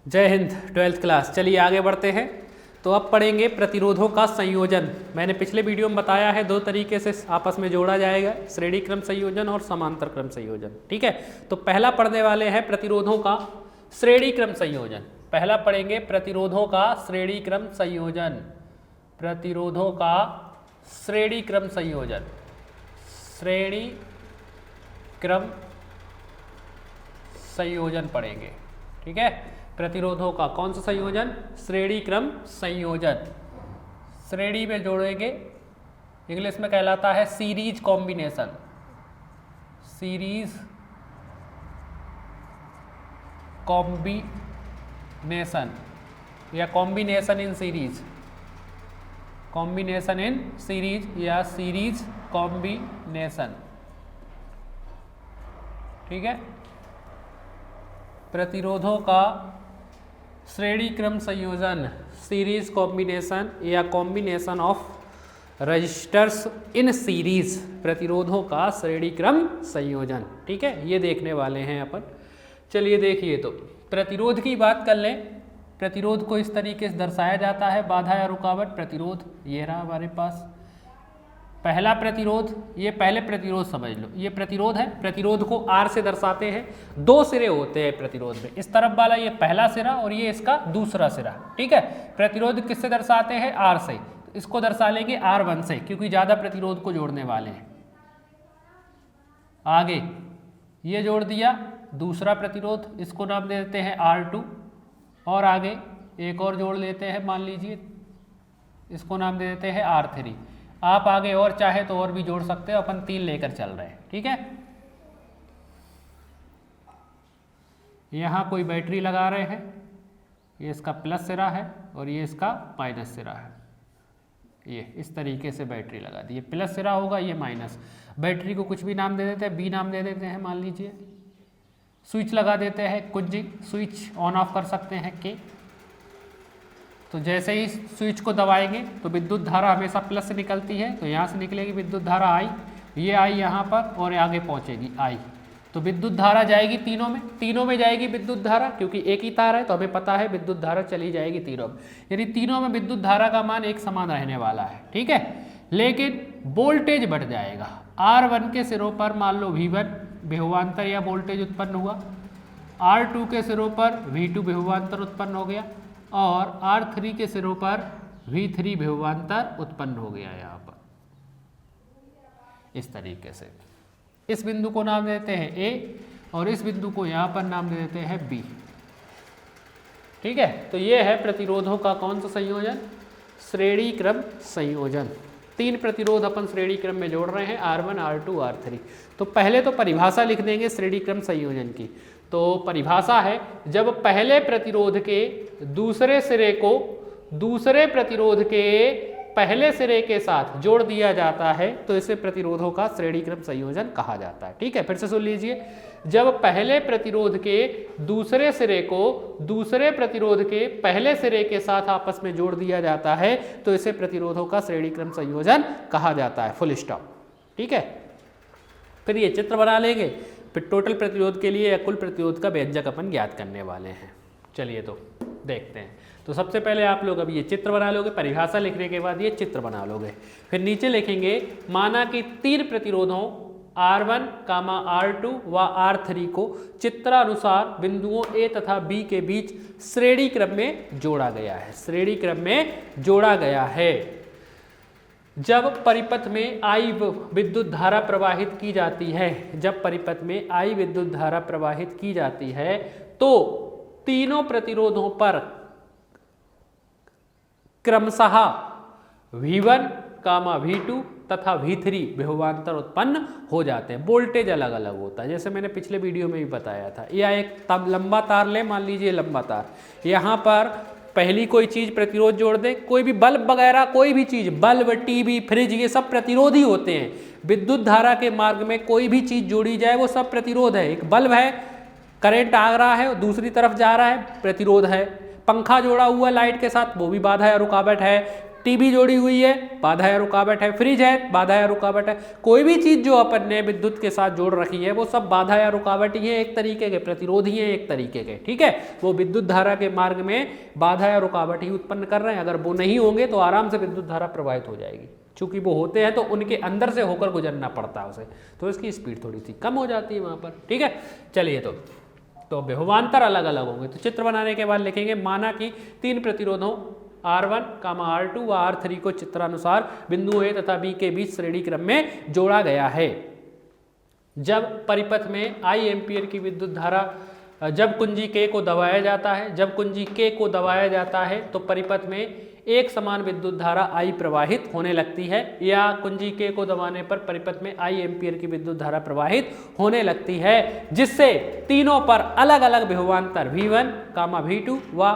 जय Hind. 12th class, चलिए आगे बढ़ते हैं। तो अब पढ़ेंगे प्रतिरोधों का संयोजन। मैंने पिछले वीडियो में बताया है दो तरीके से आपस में जोड़ा जाएगा, श्रेणी क्रम संयोजन और समांतर क्रम संयोजन। ठीक है, तो पहला पढ़ने वाले हैं प्रतिरोधों का श्रेणी क्रम संयोजन। पहला पढ़ेंगे प्रतिरोधों का श्रेणी क्रम संयोजन। प्रतिरोधों का श्रेणी क्रम संयोजन, श्रेणी क्रम संयोजन पढ़ेंगे। ठीक है, प्रतिरोधों का कौन सा संयोजन? श्रेणी क्रम संयोजन। श्रेणी में जोड़ेंगे, इंग्लिश में कहलाता है सीरीज कॉम्बिनेशन। सीरीज कॉम्बिनेशन या combination in series, combination in series या सीरीज कॉम्बिनेशन। ठीक है, प्रतिरोधों का श्रेणी क्रम संयोजन, सीरीज कॉम्बिनेशन या combination of resistors in series, प्रतिरोधों का श्रेणी क्रम संयोजन। ठीक है, ये देखने वाले हैं अपन। चलिए देखिए, तो प्रतिरोध की बात कर लें। प्रतिरोध को इस तरीके से दर्शाया जाता है, बाधा या रुकावट प्रतिरोध। ये रहा हमारे पास पहला प्रतिरोध, ये पहले प्रतिरोध समझ लो, ये प्रतिरोध है। प्रतिरोध को R से दर्शाते हैं। दो सिरे होते हैं प्रतिरोध में, इस तरफ वाला ये पहला सिरा और ये इसका दूसरा सिरा। ठीक है, प्रतिरोध किससे दर्शाते हैं? R से। तो इसको दर्शा लेंगे R1 से, क्योंकि ज़्यादा प्रतिरोध को जोड़ने वाले हैं। आगे ये जोड़ दिया दूसरा प्रतिरोध, इसको नाम दे देते हैं R2। और आगे एक और जोड़ लेते हैं, मान लीजिए इसको नाम दे देते हैं R3। आप आगे और चाहे तो और भी जोड़ सकते हो, अपन 3 लेकर चल रहे हैं। ठीक है, यहाँ कोई बैटरी लगा रहे हैं, ये इसका प्लस सिरा है और ये इसका माइनस सिरा है। ये इस तरीके से बैटरी लगा दी, ये प्लस सिरा होगा, ये माइनस। बैटरी को कुछ भी नाम दे देते हैं, बी नाम दे देते हैं मान लीजिए। स्विच लगा देते हैं, कुंजी, स्विच ऑन ऑफ कर सकते हैं के। तो जैसे ही स्विच को दबाएंगे तो विद्युत धारा हमेशा प्लस से निकलती है, तो यहाँ से निकलेगी विद्युत धारा आई, ये आई यहाँ पर और आगे पहुँचेगी आई। तो विद्युत धारा जाएगी तीनों में जाएगी विद्युत धारा, क्योंकि एक ही तार है तो हमें पता है विद्युत धारा चली जाएगी तीनों में। यानी तीनों में विद्युत धारा का मान एक समान रहने वाला है। ठीक है, लेकिन वोल्टेज बढ़ जाएगा। R1 के सिरों पर मान लो V1 विभवांतर या वोल्टेज उत्पन्न हुआ, R2 के सिरों पर V2 विभवांतर उत्पन्न हो गया और R3 के सिरों पर V3 विभवांतर उत्पन्न हो गया। यहाँ पर इस तरीके से इस बिंदु को नाम देते हैं A और इस बिंदु को यहाँ पर नाम दे देते हैं B। ठीक है, तो ये है प्रतिरोधों का कौन सा संयोजन? श्रेणी क्रम संयोजन। 3 प्रतिरोध अपन श्रेणी क्रम में जोड़ रहे हैं, R1, R2, R3। तो पहले तो परिभाषा लिख देंगे श्रेणी क्रम संयोजन की। तो परिभाषा है, जब पहले प्रतिरोध के दूसरे सिरे को दूसरे प्रतिरोध के पहले सिरे के साथ जोड़ दिया जाता है तो इसे प्रतिरोधों का श्रेणी क्रम संयोजन कहा जाता है। ठीक है, फिर से सुन लीजिए। जब पहले प्रतिरोध के दूसरे सिरे को दूसरे प्रतिरोध के पहले सिरे के साथ आपस में जोड़ दिया जाता है तो इसे प्रतिरोधों का श्रेणी क्रम संयोजन कहा जाता है। Full stop. ठीक है, फिर ये चित्र बना लेंगे, फिर टोटल प्रतिरोध के लिए या कुल प्रतिरोध का व्यंजक अपन ज्ञात करने वाले हैं। चलिए तो देखते हैं। तो सबसे पहले आप लोग अब ये चित्र बना लोगे, परिभाषा लिखने के बाद ये चित्र बना लोगे। फिर नीचे लिखेंगे, माना कि 3 प्रतिरोधों R1, R2 व R3 को चित्रानुसार बिंदुओं A तथा B के बीच श्रेणी क्रम में जोड़ा गया है। श्रेणी क्रम में जोड़ा गया है। जब परिपथ में I विद्युत धारा प्रवाहित की जाती है, जब परिपथ में I विद्युत धारा प्रवाहित की जाती है तो तीनों प्रतिरोधों पर क्रमशः V1, V2 तथा V3 विभवांतर उत्पन्न हो जाते हैं। वोल्टेज अलग अलग होता है, जैसे मैंने पिछले वीडियो में भी बताया था। या एक लंबा तार ले, मान लीजिए लंबा तार, यहाँ पर पहली कोई चीज प्रतिरोध जोड़ दे, कोई भी बल्ब वगैरह, कोई भी चीज, बल्ब, टीवी, फ्रिज, ये सब प्रतिरोध ही होते हैं। विद्युत धारा के मार्ग में कोई भी चीज जोड़ी जाए वो सब प्रतिरोध है। एक बल्ब है, करंट आ रहा है, दूसरी तरफ जा रहा है, प्रतिरोध है। पंखा जोड़ा हुआ लाइट के साथ, वो भी बाधा या रुकावट है। टीवी जोड़ी हुई है, बाधा या रुकावट है, फ्रिज है, बाधा या रुकावट है। कोई भी चीज जो अपन ने विद्युत के साथ जोड़ रखी है वो सब बाधा या रुकावट ही है, एक तरीके के प्रतिरोध ही है एक तरीके के, ठीक है। वो विद्युत धारा के मार्ग में बाधा या रुकावट ही उत्पन्न कर रहे हैं। अगर वो नहीं होंगे तो आराम से विद्युत धारा प्रवाहित हो जाएगी। चूंकि वो होते हैं तो उनके अंदर से होकर गुजरना पड़ता है उसे, तो इसकी स्पीड थोड़ी सी कम हो जाती है वहां पर, ठीक है। चलिए तो विभवांतर अलग अलग होंगे। तो चित्र बनाने के बाद लिखेंगे, माना कि 3 प्रतिरोधों R1, R2 व R3 को चित्रानुसार बिंदु A तथा B के बीच श्रेणी क्रम में जोड़ा गया है। जब परिपथ में I एम्पीयर की विद्युत धारा, जब कुंजी K को दबाया जाता है, जब कुंजी K को दबाया जाता है तो परिपथ में एक समान विद्युत धारा I प्रवाहित होने लगती है, या कुंजी K को दबाने पर परिपथ में I एम्पीयर की विद्युत धारा प्रवाहित होने लगती है, जिससे तीनों पर अलग अलग विभवांतर V1, V2 व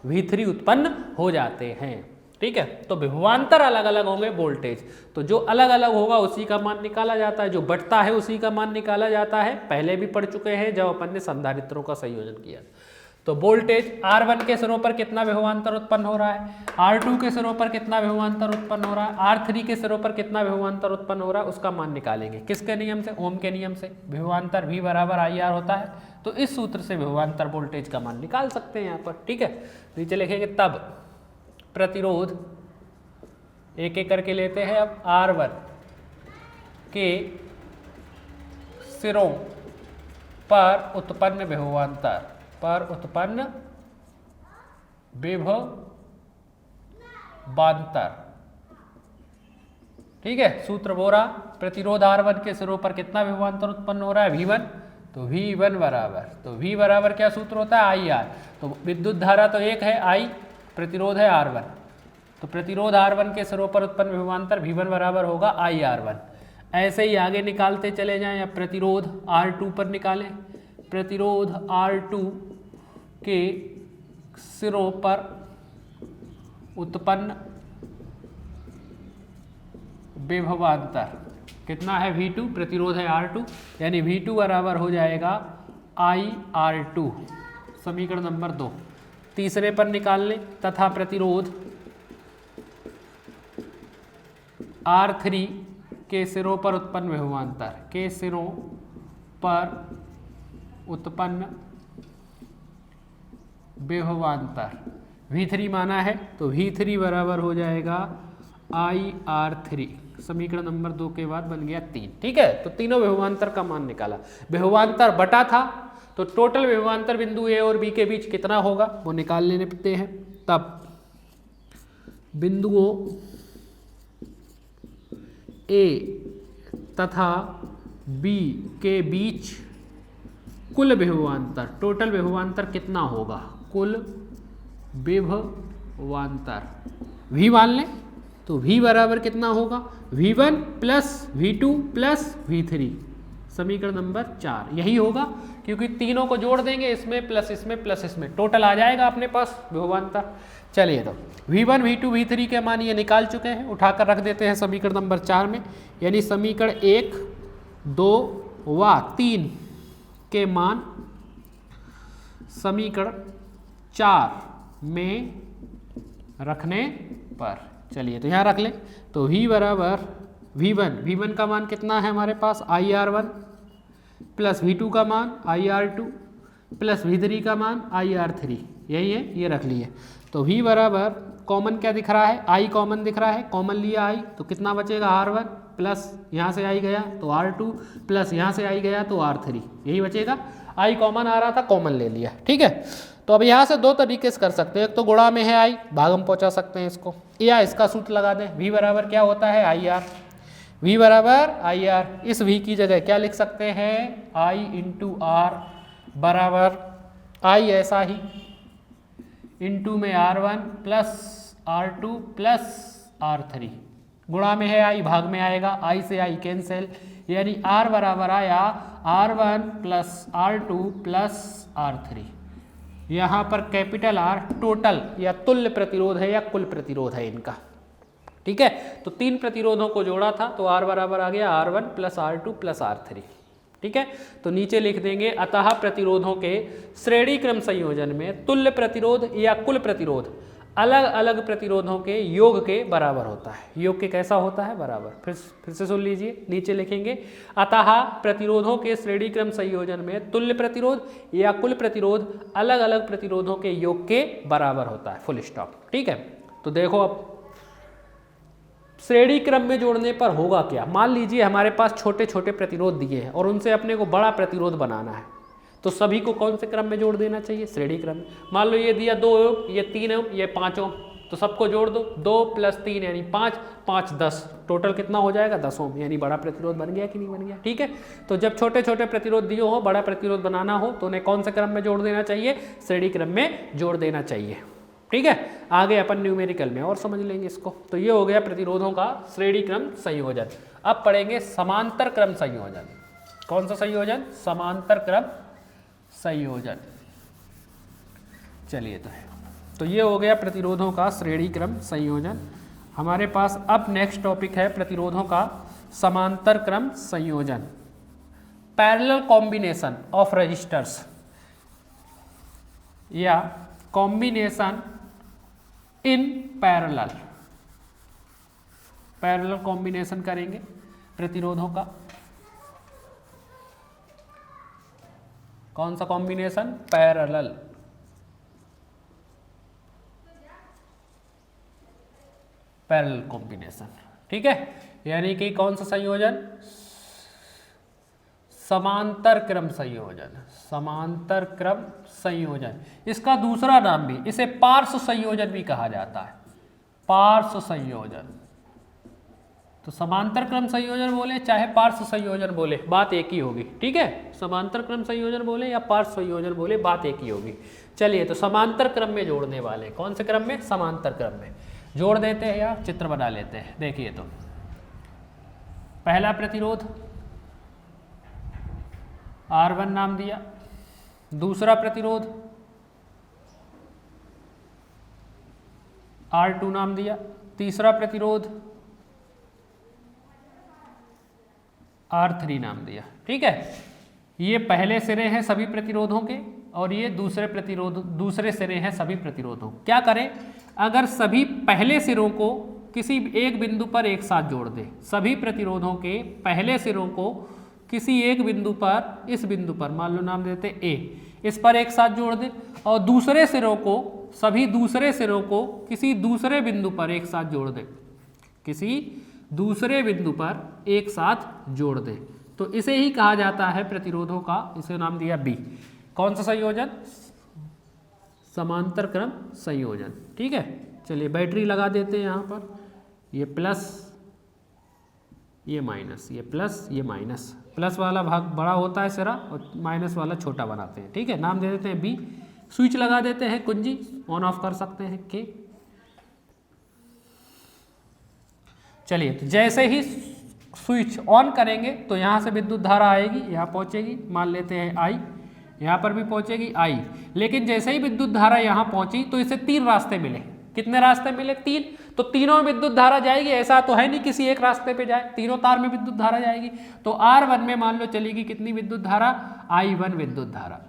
V3 उत्पन्न हो जाते हैं, ठीक है। तो विभवांतर अलग अलग होंगे वोल्टेज, तो जो अलग अलग होगा उसी का मान निकाला जाता है, जो बढ़ता है उसी का मान निकाला जाता है। पहले भी पढ़ चुके हैं जब अपन ने संधारित्रों का संयोजन किया। तो वोल्टेज R1 के सिरों पर कितना विभवांतर उत्पन्न हो रहा है, R2 के सिरों पर कितना विभवांतर उत्पन्न हो रहा है, R3 के सिरों पर कितना विभवांतर उत्पन्न हो रहा है, उसका मान निकालेंगे। किसके नियम से? ओम के नियम से। विभवांतर V बराबर IR होता है, तो इस सूत्र से विभवांतर वोल्टेज का मान निकाल सकते हैं यहाँ पर, ठीक है। नीचे लिखेंगे तब प्रतिरोध, एक एक करके लेते हैं। अब R1 के सिरों पर उत्पन्न विभवांतर, पर उत्पन्न विभवांतर, ठीक है। सूत्र बोरा, प्रतिरोध R1 के सिरों पर कितना विभवांतर उत्पन्न हो रहा है, V1, तो V1 बराबर, तो V बराबर क्या सूत्र होता है, IR। तो विद्युत धारा तो एक है I, प्रतिरोध है R1, तो प्रतिरोध R1 के सिरों पर उत्पन्न विभवांतर V1 बराबर होगा IR1। ऐसे ही आगे निकालते चले जाएं। या प्रतिरोध R2 पर निकालें, प्रतिरोध R2 के सिरों पर उत्पन्न विभवांतर कितना है, V2, प्रतिरोध है R2, यानी V2 बराबर हो जाएगा IR2, समीकरण नंबर 2। तीसरे पर निकाल लें, तथा प्रतिरोध R3 के सिरों पर उत्पन्न विभवांतर, के सिरों पर उत्पन्न विभवांतर V3 माना है, तो V3 बराबर हो जाएगा IR3, समीकरण नंबर 2 के बाद बन गया 3, ठीक है। तो तीनों विभवांतर का मान निकाला। विभवांतर बटा था, तो टोटल विभवांतर बिंदु A और B के बीच कितना होगा वो निकाल लेने पड़ते हैं। तब बिंदुओं A तथा B के बीच कुल विभवांतर, टोटल विभवांतर कितना होगा, कुल विभवांतर V मान लें, तो V बराबर कितना होगा, V1 plus V2 plus V3, समीकरण नंबर 4 यही होगा, क्योंकि तीनों को जोड़ देंगे, इसमें प्लस इसमें प्लस इसमें, टोटल आ जाएगा अपने पास विभवांतर। चलिए तो V1 V2 V3 के मान ये निकाल चुके हैं, उठाकर रख देते हैं समीकरण नंबर 4 में, यानी समीकरण 1, 2 व 3 के मान समीकरण 4 में रखने पर, चलिए तो यहाँ रख लें। तो V बराबर V1 का मान कितना है हमारे पास, IR1 प्लस V2 का मान IR2 प्लस V3 का मान IR3, यही है, ये रख लिए। तो V बराबर कॉमन क्या दिख रहा है, I कॉमन दिख रहा है, कॉमन लिया I, तो कितना बचेगा R1 प्लस यहाँ से I गया तो R2 प्लस यहाँ से I गया तो R3, यही बचेगा। I कॉमन आ रहा था, कॉमन ले लिया, ठीक है। तो अब यहाँ से दो तरीके से कर सकते हैं, एक तो गुणा में है I, भाग हम पहुँचा सकते हैं इसको, या इसका सूत्र लगा दें, V बराबर क्या होता है IR, V बराबर IR, इस V की जगह क्या लिख सकते हैं, I इंटू R बराबर I ऐसा ही इंटू में R1 plus R2 plus R3, गुणा में है I, भाग में आएगा, I से I कैंसिल, यानी R बराबर आया R1 plus R2 plus R3। यहाँ पर कैपिटल R टोटल या तुल्य प्रतिरोध है या कुल प्रतिरोध है इनका, ठीक है। तो तीन प्रतिरोधों को जोड़ा था तो R बराबर आ गया R1 plus R2 plus R3, ठीक है। तो नीचे लिख देंगे, अतः प्रतिरोधों के श्रेणी क्रम संयोजन में तुल्य प्रतिरोध या कुल प्रतिरोध अलग अलग प्रतिरोधों के योग के बराबर होता है। योग के कैसा होता है? बराबर। फिर से सुन लीजिए, नीचे लिखेंगे अतः प्रतिरोधों के श्रेणी क्रम संयोजन में तुल्य प्रतिरोध या कुल प्रतिरोध अलग अलग प्रतिरोधों के योग के बराबर होता है। Full stop. ठीक है, तो देखो अब श्रेणी क्रम में जोड़ने पर होगा क्या। मान लीजिए हमारे पास छोटे छोटे प्रतिरोध दिए हैं और उनसे अपने को बड़ा प्रतिरोध बनाना है, तो सभी को कौन से क्रम में जोड़ देना चाहिए? श्रेणी क्रम में। मान लो ये दिया 2 ओम, ये 3 ओम, ये 5 ओम, तो सबको जोड़ दो। 2 + 3 यानी 5, 5 10, टोटल कितना हो जाएगा? 10 ओम, यानी बड़ा प्रतिरोध बन गया कि नहीं बन गया? ठीक है, तो जब छोटे छोटे प्रतिरोध दिए हो, बड़ा प्रतिरोध बनाना हो, तो उन्हें कौन से क्रम में जोड़ देना चाहिए? श्रेणी क्रम में जोड़ देना चाहिए। ठीक है, आगे अपन न्यूमेरिकल में और समझ लेंगे इसको। तो ये हो गया प्रतिरोधों का श्रेणी क्रम संयोजन। अब पढ़ेंगे समांतर क्रम संयोजन। कौन सा संयोजन? समांतर क्रम संयोजन। चलिए, तो ये हो गया प्रतिरोधों का श्रेणी क्रम संयोजन। हमारे पास अब नेक्स्ट टॉपिक है प्रतिरोधों का समांतर क्रम संयोजन, पैरेलल कॉम्बिनेशन ऑफ रजिस्टर्स या combination in parallel. Parallel combination करेंगे प्रतिरोधों का। कौन सा कॉम्बिनेशन? पैरेलल। Parallel combination. ठीक है, यानी कि कौन सा संयोजन? समांतर क्रम संयोजन। समांतर क्रम संयोजन, इसका दूसरा नाम भी, इसे पार्श्व संयोजन भी कहा जाता है। पार्श्व संयोजन। तो समांतर क्रम संयोजन बोले चाहे पार्श्व संयोजन बोले, बात एक ही होगी। ठीक है, समांतर क्रम संयोजन बोले या पार्श्व संयोजन बोले, बात एक ही होगी। चलिए, तो समांतर क्रम में जोड़ने वाले, कौन से क्रम में? समांतर क्रम में जोड़ देते हैं या चित्र बना लेते हैं। देखिए, तो पहला प्रतिरोध R1 नाम दिया, दूसरा प्रतिरोध R2 नाम दिया, तीसरा प्रतिरोध R3 नाम दिया। ठीक है, ये पहले सिरे हैं सभी प्रतिरोधों के और ये दूसरे सिरे हैं सभी प्रतिरोधों। क्या करें? अगर सभी पहले सिरों को किसी एक बिंदु पर एक साथ जोड़ दें, सभी प्रतिरोधों के पहले सिरों को किसी एक बिंदु पर, इस बिंदु पर मान लो नाम देते A, इस पर एक साथ जोड़ दें, और दूसरे सिरों को, सभी दूसरे सिरों को किसी दूसरे बिंदु पर एक साथ जोड़ दें, किसी दूसरे बिंदु पर एक साथ जोड़ दें, तो इसे ही कहा जाता है प्रतिरोधों का, इसे नाम दिया B। कौन सा संयोजन? समांतर क्रम संयोजन। ठीक है, चलिए बैटरी लगा देते हैं यहाँ पर, ये प्लस, ये माइनस, ये प्लस, ये माइनस। प्लस वाला भाग बड़ा होता है सिरा और माइनस वाला छोटा बनाते हैं। ठीक है, नाम दे देते हैं बी। स्विच लगा देते हैं, कुंजी ऑन ऑफ कर सकते हैं के। चलिए, तो जैसे ही स्विच ऑन करेंगे तो यहाँ से विद्युत धारा आएगी, यहाँ पहुँचेगी, मान लेते हैं आई, यहाँ पर भी पहुँचेगी आई। लेकिन जैसे ही विद्युत धारा यहाँ पहुँची तो इसे 3 रास्ते मिले। कितने रास्ते मिले? 3। तो तीनों में विद्युत धारा जाएगी, ऐसा तो है नहीं किसी एक रास्ते पे जाए, तीनों तार में विद्युत धारा जाएगी। तो R1 में मान लो चलेगी कितनी विद्युत धारा? I1 विद्युत धारा।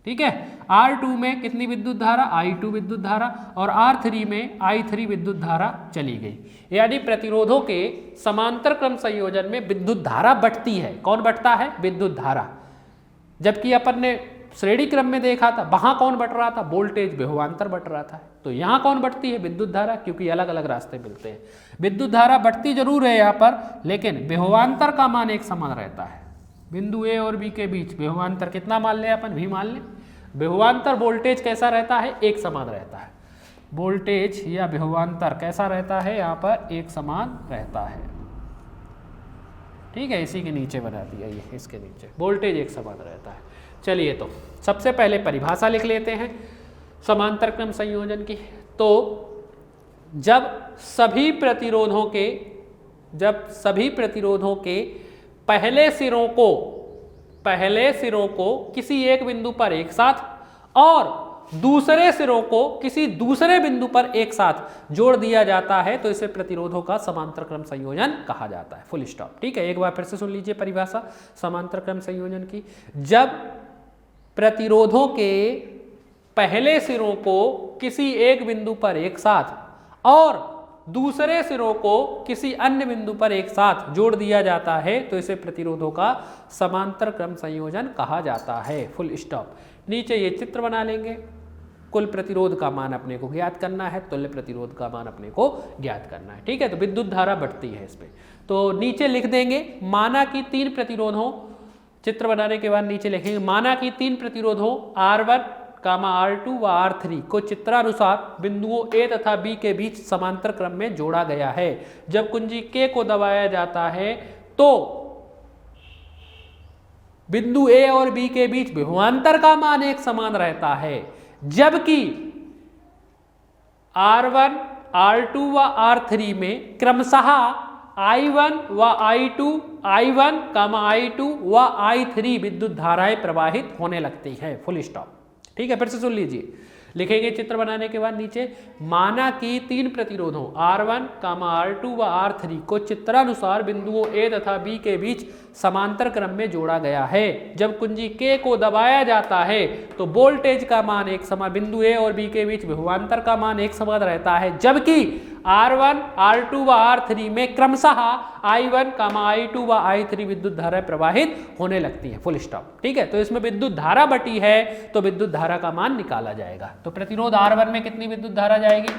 ठीक है, R2 में कितनी विद्युत धारा? I2 विद्युत धारा, और R3 में I3 विद्युत धारा चली गई। यानी प्रतिरोधों के समांतर क्रम संयोजन में विद्युत धारा बढ़ती है। कौन बढ़ता है? विद्युत धारा। जबकि अपन ने श्रेणी क्रम में देखा था, वहां कौन बढ़ रहा था? वोल्टेज विभवांतर बढ़ रहा था। तो यहाँ कौन बढ़ती है? विद्युत धारा, क्योंकि अलग अलग रास्ते मिलते हैं। विद्युत धारा बढ़ती जरूर है यहाँ पर, लेकिन विभवांतर का मान एक समान रहता है। बिंदु ए और बी के बीच विभवांतर कितना मान लें अपन? भी मान लें। विभवांतर वोल्टेज कैसा रहता है? एक समान रहता है। वोल्टेज या विभवांतर कैसा रहता है? यहाँ पर एक समान रहता है। ठीक है, इसी के नीचे बना दिया, ये इसके नीचे वोल्टेज एक समान रहता है। चलिए, तो सबसे पहले परिभाषा लिख लेते हैं समांतर क्रम संयोजन की। तो जब सभी प्रतिरोधों के पहले सिरों को किसी एक बिंदु पर एक साथ और दूसरे सिरों को किसी दूसरे बिंदु पर एक साथ जोड़ दिया जाता है, तो इसे प्रतिरोधों का समांतर क्रम संयोजन कहा जाता है। Full stop. ठीक है, एक बार फिर से सुन लीजिए परिभाषा समांतर क्रम संयोजन की। जब प्रतिरोधों के पहले सिरों को किसी एक बिंदु पर एक साथ और दूसरे सिरों को किसी अन्य बिंदु पर एक साथ जोड़ दिया जाता है तो इसे प्रतिरोधों का समांतर क्रम संयोजन कहा जाता है। Full stop. नीचे ये चित्र बना लेंगे। कुल प्रतिरोध का मान अपने को ज्ञात करना है, तुल्य प्रतिरोध का मान अपने को ज्ञात करना है। ठीक है, तो विद्युत धारा बढ़ती है इसमें। तो नीचे लिख देंगे माना कि 3 प्रतिरोध हो। चित्र बनाने के बाद नीचे लिखेंगे माना कि 3 प्रतिरोध हो R1, R2 व R3 को चित्रानुसार बिंदुओं A तथा B के बीच समांतर क्रम में जोड़ा गया है। जब कुंजी K को दबाया जाता है तो बिंदु A और B के बीच विभवांतर का मान एक समान रहता है, जबकि R1, R2 व R3 में क्रमशः I1 व I2, I1, I2 व I3 विद्युत धाराएं प्रवाहित होने लगती है। Full stop. ठीक है, फिर से सुन लीजिए। लिखेंगे चित्र बनाने के बाद नीचे माना कि 3 प्रतिरोधों R1, R2 व R3 को चित्रानुसार बिंदुओं A तथा B के बीच समांतर क्रम में जोड़ा गया है। जब कुंजी K को दबाया जाता है तो वोल्टेज का मान एक समान, बिंदु A और B के बीच विभवांतर का मान एक समान रहता है, जबकि R1, R2 व R3 में क्रमशः I1, I2 व I3 विद्युत धारा प्रवाहित होने लगती है। Full stop. ठीक है, तो इसमें विद्युत धारा बटी है तो विद्युत धारा का मान निकाला जाएगा। तो प्रतिरोध R1 में कितनी विद्युत धारा जाएगी?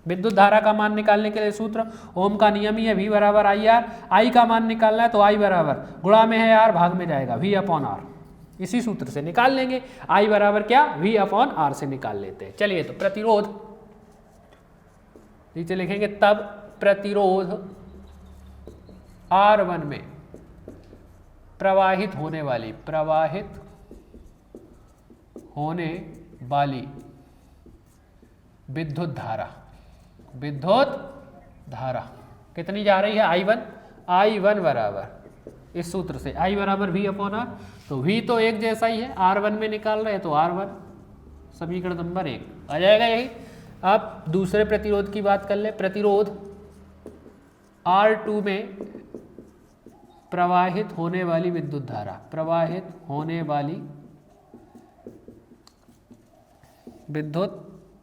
विद्युत धारा का मान निकालने के लिए सूत्र ओम का नियम ही है, V बराबर IR। I का मान निकालना है तो I बराबर गुणा में है R, भाग में जाएगा V अपॉन R। इसी सूत्र से निकाल लेंगे। I बराबर क्या? V अपॉन R से निकाल लेते हैं। चलिए, तो प्रतिरोध नीचे लिखेंगे तब प्रतिरोध R1 में प्रवाहित होने वाली विद्युत धारा कितनी जा रही है? I1 बराबर इस सूत्र से I बराबर V अपॉन R। तो V तो एक जैसा ही है, R1 में निकाल रहे हैं तो R1 समीकरण नंबर 1 आ जाएगा यही। अब दूसरे प्रतिरोध की बात कर ले। प्रतिरोध R2 में प्रवाहित होने वाली विद्युत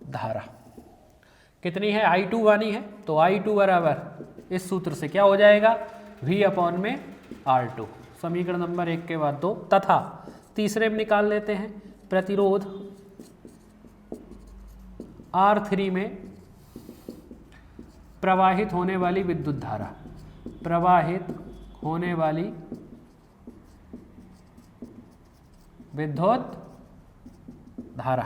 धारा कितनी है? I2 वाली है तो I2 बराबर इस सूत्र से क्या हो जाएगा? V अपॉन में R2 समीकरण नंबर 1 के बाद 2। तथा तीसरे में निकाल लेते हैं प्रतिरोध R3 में प्रवाहित होने वाली विद्युत धारा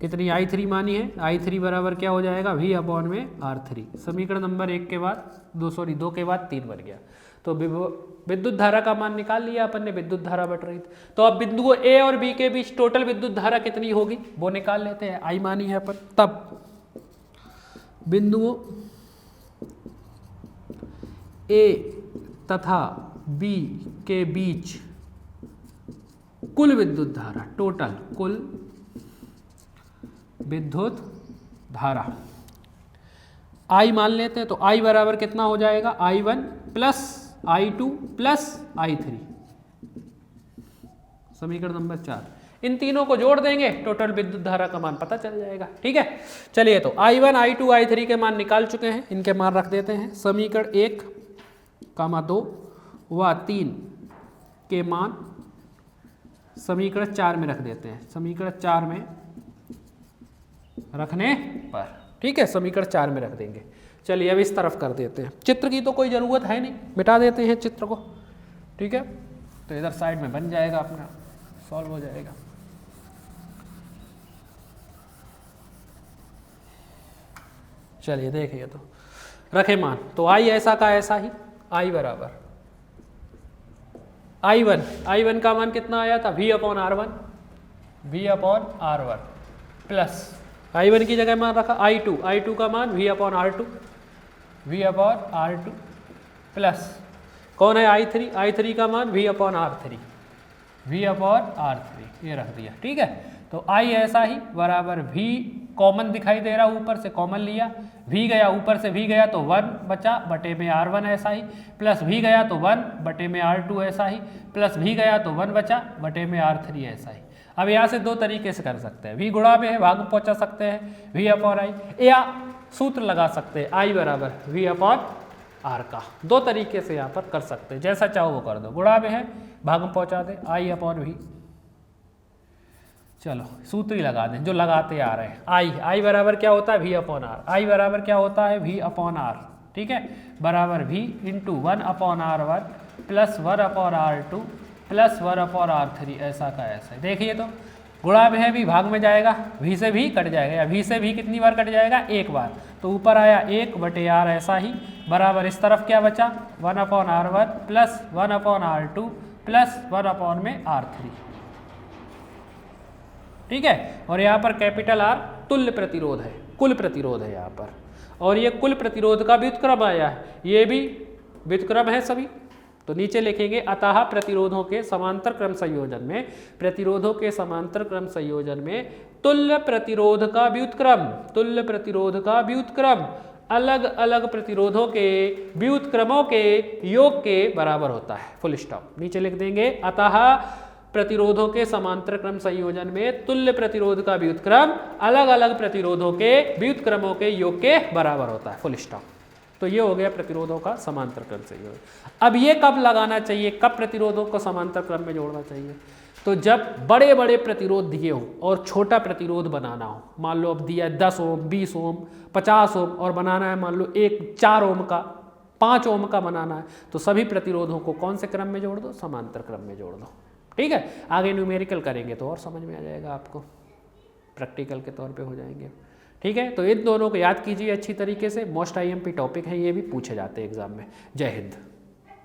कितनी? I3 मानी है। I3 बराबर क्या हो जाएगा? V अपॉन में R3 समीकरण नंबर 1 के बाद 2 के बाद 3 बन गया। तो विद्युत धारा का मान निकाल लिया अपन ने, विद्युत धारा बढ़ रही थी। तो अब बिंदुओं A और B के बीच टोटल विद्युत धारा कितनी होगी वो निकाल लेते हैं। I मानी है अपन। तब बिंदुओं A तथा B के बीच कुल विद्युत धारा, टोटल कुल विद्युत धारा I मान लेते हैं। तो I बराबर कितना हो जाएगा? I1 plus I2 plus I3 समीकरण नंबर 4। इन तीनों को जोड़ देंगे, टोटल विद्युत धारा का मान पता चल जाएगा। ठीक है, चलिए तो I1, I2, I3 के मान निकाल चुके हैं, इनके मान रख देते हैं। समीकरण 1, 2 व 3 के मान समीकरण 4 में रख देते हैं। समीकरण 4 में रखने पर, ठीक है, समीकरण 4 में रख देंगे। चलिए अब इस तरफ कर देते हैं। चित्र की तो कोई ज़रूरत है नहीं, मिटा देते हैं चित्र को। ठीक है, तो इधर साइड में बन जाएगा, अपना सॉल्व हो जाएगा। चलिए देखिए, तो रखे मान, तो I ऐसा का ऐसा ही। I बराबर I1 का मान कितना आया था? V upon R1 plus I1 की जगह मान रखा I2 का मान V अपॉन R2 प्लस कौन है? I3 का मान V अपॉन R3 ये रख दिया। ठीक है, तो I ऐसा ही बराबर V कॉमन दिखाई दे रहा, ऊपर से कॉमन लिया, V गया, ऊपर से V गया तो 1 बचा बटे में R1 ऐसा ही, प्लस V गया तो 1 बटे में R2 ऐसा ही, प्लस V गया तो 1 बचा बटे में R3 ऐसा ही। अब यहाँ से दो तरीके से कर सकते हैं, v गुणा में है भाग में पहुँचा सकते हैं v अपॉन आई, या सूत्र लगा सकते हैं i बराबर v अपॉन आर का। दो तरीके से यहाँ पर कर सकते हैं, जैसा चाहो वो कर दो। गुणा में है भाग में पहुँचा दे i अपॉन v, चलो सूत्र ही लगा दें जो लगाते आ रहे हैं। i बराबर क्या होता है v अपॉन आर, i बराबर क्या होता है v अपॉन आर, ठीक है, बराबर v into 1 upon R 1 plus 1 upon R 2 plus 1 upon R 3, ऐसा का ऐसा। देखिए तो गुणा में है भी भाग में जाएगा, v से भी कट जाएगा, या v से भी कितनी बार कट जाएगा, एक बार, तो ऊपर आया 1 बटे आर ऐसा ही, बराबर इस तरफ क्या बचा 1 upon R 1 plus 1 upon R 2 plus 1 upon में आर 3, ठीक है। और यहाँ पर कैपिटल आर तुल्य प्रतिरोध है, कुल प्रतिरोध है यहाँ पर, और ये कुल प्रतिरोध का व्युत्क्रम आया है, ये भी व्युत्क्रम है सभी। तो नीचे लिखेंगे अतः प्रतिरोधों के समांतर क्रम संयोजन में, प्रतिरोधों के समांतर क्रम संयोजन में तुल्य प्रतिरोध का व्युत्क्रम, तुल्य प्रतिरोध का व्युत्क्रम अलग अलग प्रतिरोधों के व्युत्क्रमों के योग के बराबर होता है। Full stop. नीचे लिख देंगे अतः प्रतिरोधों के समांतर क्रम संयोजन में तुल्य प्रतिरोध का व्युत्क्रम अलग अलग प्रतिरोधों के व्युत्क्रमों के योग के बराबर होता है। Full stop. तो ये हो गया प्रतिरोधों का समांतर क्रम संयोजन। अब ये कब लगाना चाहिए, कब प्रतिरोधों को समांतर क्रम में जोड़ना चाहिए, तो जब बड़े बड़े प्रतिरोध दिए हो और छोटा प्रतिरोध बनाना हो। मान लो अब दिया 10 ओम, 20 ओम, 50 ओम और बनाना है मान लो 4 ओम का, 5 ओम का बनाना है, तो सभी प्रतिरोधों को कौन से क्रम में जोड़ दो, समांतर क्रम में जोड़ दो। ठीक है, आगे न्यूमेरिकल करेंगे तो और समझ में आ जाएगा आपको, प्रैक्टिकल के तौर पे हो जाएंगे। ठीक है, तो इन दोनों को याद कीजिए अच्छी तरीके से, मोस्ट आईएमपी टॉपिक है, ये भी पूछे जाते हैं एग्जाम में। जय हिंद।